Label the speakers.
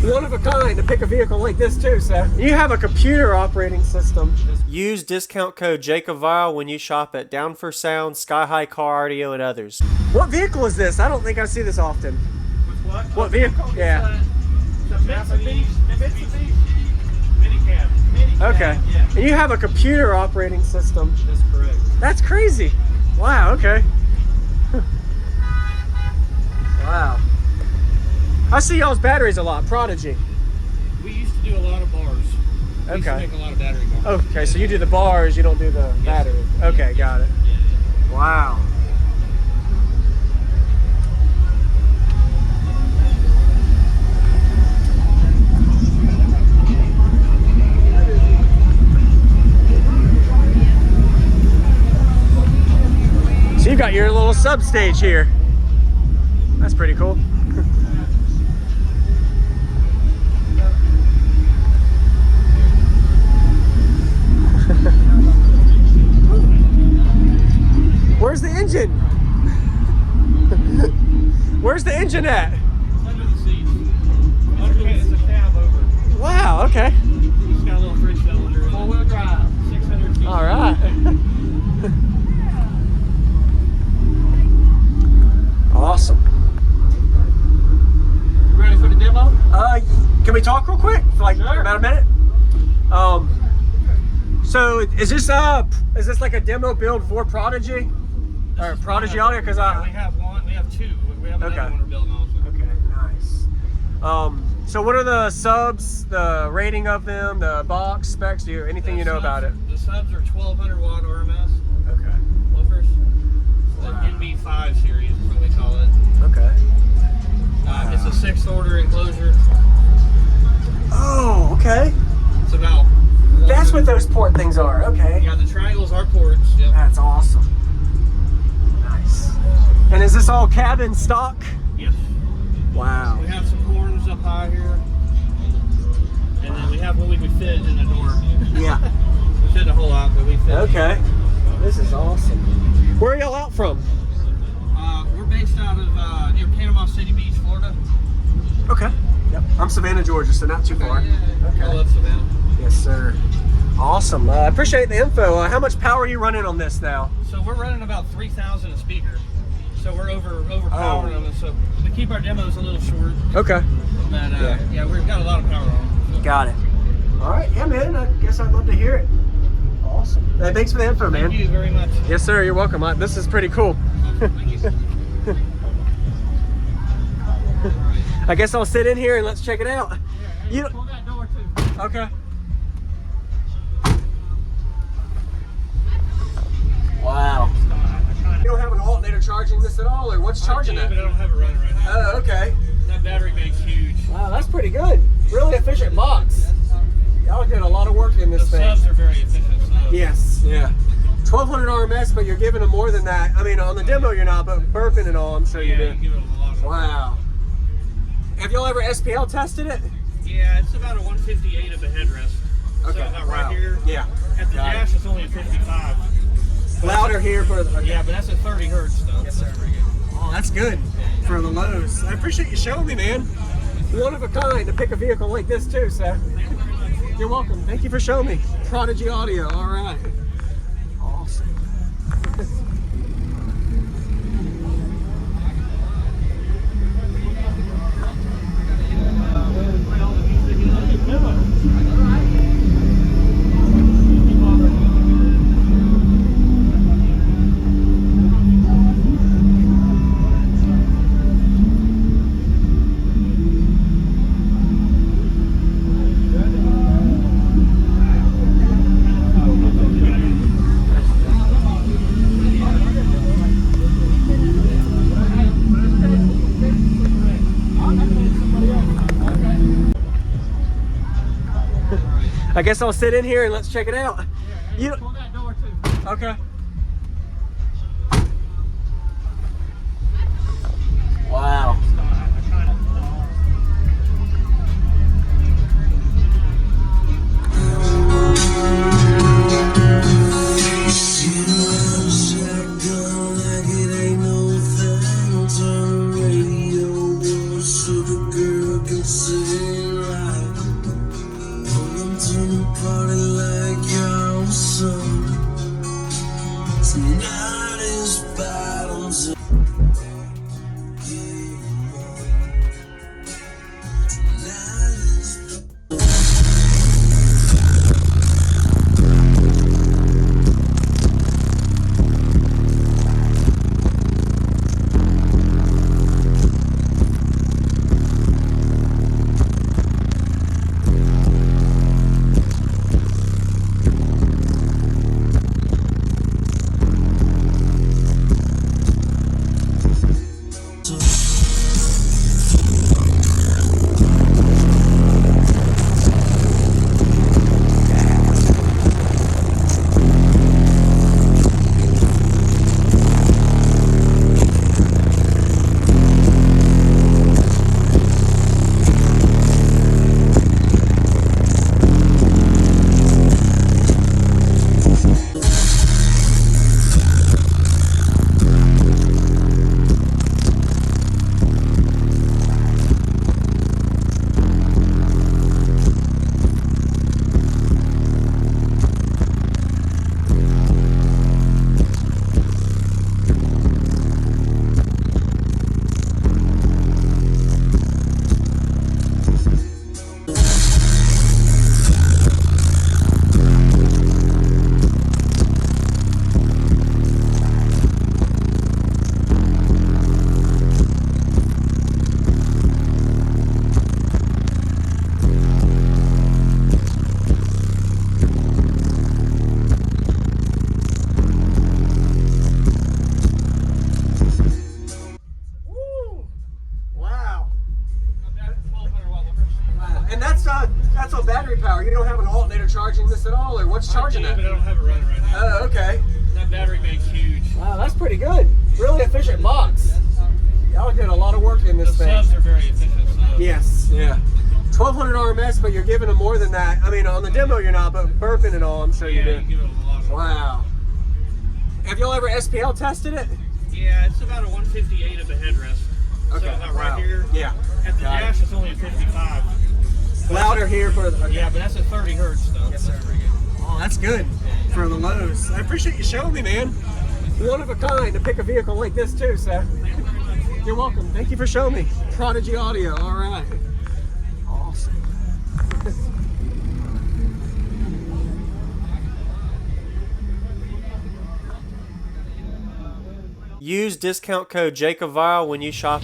Speaker 1: one of a kind to pick a vehicle like this too, Seth. You have a computer operating system. Use discount code JacobViral when you shop at Down for Sound, SkyHigh Car Audio, and others. What vehicle is this? I don't think I see this often.
Speaker 2: What?
Speaker 1: What vehicle? Yeah.
Speaker 2: The Mitsubishi MiniCab.
Speaker 1: Okay.
Speaker 2: Yeah.
Speaker 1: And you have a computer operating system.
Speaker 2: That's correct.
Speaker 1: That's crazy. Wow, okay. Wow. I see y'all's batteries a lot, Prodigy.
Speaker 2: We used to do a lot of bars. We used to make a lot of battery bars.
Speaker 1: Okay, so you do the bars, you don't do the battery. Okay, got it. Wow. So you got your little sub stage here. That's pretty cool. Where's the engine? Where's the engine at?
Speaker 2: It's under the seats. It's a cab over.
Speaker 1: Wow, okay.
Speaker 2: It's got a little 3-cylinder. 4-wheel drive. 600 cc.
Speaker 1: All right. Awesome.
Speaker 2: You ready for the demo?
Speaker 1: Can we talk real quick for like about a minute? So is this like a demo build for Prodigy or Prodigy Audio? Because
Speaker 2: we have one. We have two. We have another one we're building also.
Speaker 1: Okay, nice. So what are the subs? The rating of them? The box specs? Do you anything you know about it?
Speaker 2: The subs are 1200 watt RMS.
Speaker 1: Okay.
Speaker 2: Woofers. The NB5 series is what we call it.
Speaker 1: Okay.
Speaker 2: It's a 6th order enclosure.
Speaker 1: Oh, okay.
Speaker 2: It's about.
Speaker 1: That's what those port things are. Okay.
Speaker 2: Yeah, the triangles are ports. Yep.
Speaker 1: That's awesome. Nice. And is this all cabin stock?
Speaker 2: Yes.
Speaker 1: Wow.
Speaker 2: We have some horns up high here. And then we have what we could fit in the door.
Speaker 1: Yeah.
Speaker 2: We fit a whole lot, but we fit.
Speaker 1: Okay. This is awesome. Where are y'all out from?
Speaker 2: We're based out of near Panama City Beach, Florida.
Speaker 1: Okay. Yep. I'm Savannah, Georgia, so not too far.
Speaker 2: Okay. I love Savannah.
Speaker 1: Yes, sir. Awesome. I appreciate the info. How much power are you running on this now?
Speaker 2: So we're running about 3,000 a speaker. So we're overpowering them, and so we keep our demos a little short.
Speaker 1: Okay.
Speaker 2: But yeah, we've got a lot of power on them. So.
Speaker 1: Got it. All right. Yeah, man. I guess I'd love to hear it. Awesome. Hey, thanks for the info, man.
Speaker 2: Thank you very much.
Speaker 1: Yes, sir. You're welcome. This is pretty cool.
Speaker 2: Thank you.
Speaker 1: I guess I'll sit in here and let's check it out.
Speaker 2: Yeah, pull that door too.
Speaker 1: Okay. Wow. You don't have an alternator charging this at all, or what's charging that?
Speaker 2: But I don't have it running right now.
Speaker 1: Oh, okay.
Speaker 2: That battery bank's huge.
Speaker 1: Wow, that's pretty good. Really efficient box. Y'all did a lot of work in this
Speaker 2: The
Speaker 1: thing.
Speaker 2: subs are very efficient subs.
Speaker 1: Yes. Yeah. 1200 RMS, but you're giving them more than that. I mean, on the demo you're not, but burping and all, I'm sure you
Speaker 2: Yeah,
Speaker 1: do.
Speaker 2: you give it a lot of
Speaker 1: Wow. Have y'all ever SPL tested it?
Speaker 2: Yeah, it's about a 158 at the headrest.
Speaker 1: Okay.
Speaker 2: So about right here.
Speaker 1: Yeah.
Speaker 2: At the
Speaker 1: Got
Speaker 2: dash, it's only a 55.
Speaker 1: Louder here for the. Okay.
Speaker 2: Yeah, but that's at 30 hertz though.
Speaker 1: Yes, sir.
Speaker 2: That's pretty good.
Speaker 1: Oh, that's good for the lows. I appreciate you showing me, man. One of a kind to pick a vehicle like this too, Seth. You're welcome. Thank you for showing me. Prodigy Audio. All right. Awesome. I guess I'll sit in here and let's check it out.
Speaker 2: Yeah, pull that door too.
Speaker 1: Okay. Wow.
Speaker 3: So the girl can sing
Speaker 1: And that's on battery power. You don't have an alternator charging this at all, or what's charging that?
Speaker 2: But I don't have it running right now.
Speaker 1: Oh, okay.
Speaker 2: That battery bank's huge.
Speaker 1: Wow, that's pretty good. Really efficient box. Y'all did a lot of work in this
Speaker 2: The
Speaker 1: thing.
Speaker 2: subs are very efficient subs.
Speaker 1: Yes, yeah. 1200 RMS, but you're giving them more than that. I mean, on the demo you're not, but burping and all, I'm sure you
Speaker 2: Yeah,
Speaker 1: do.
Speaker 2: you give it a lot of
Speaker 1: Wow. Have y'all ever SPL tested it?
Speaker 2: Yeah, it's about a 158 at the headrest.
Speaker 1: Okay.
Speaker 2: So about
Speaker 1: Wow.
Speaker 2: right here.
Speaker 1: Yeah.
Speaker 2: At the
Speaker 1: Got it.
Speaker 2: dash, it's only a 55.
Speaker 1: Louder here for the...
Speaker 2: Yeah, but that's a 30 hertz though.
Speaker 1: Yes, sir.
Speaker 2: That's pretty good.
Speaker 1: Oh, that's good for the lows. I appreciate you showing me, man. One of a kind to pick a vehicle like this too, so. You're welcome. Thank you for showing me. Prodigy Audio, all right. Awesome. Use discount code JacobViral when you shop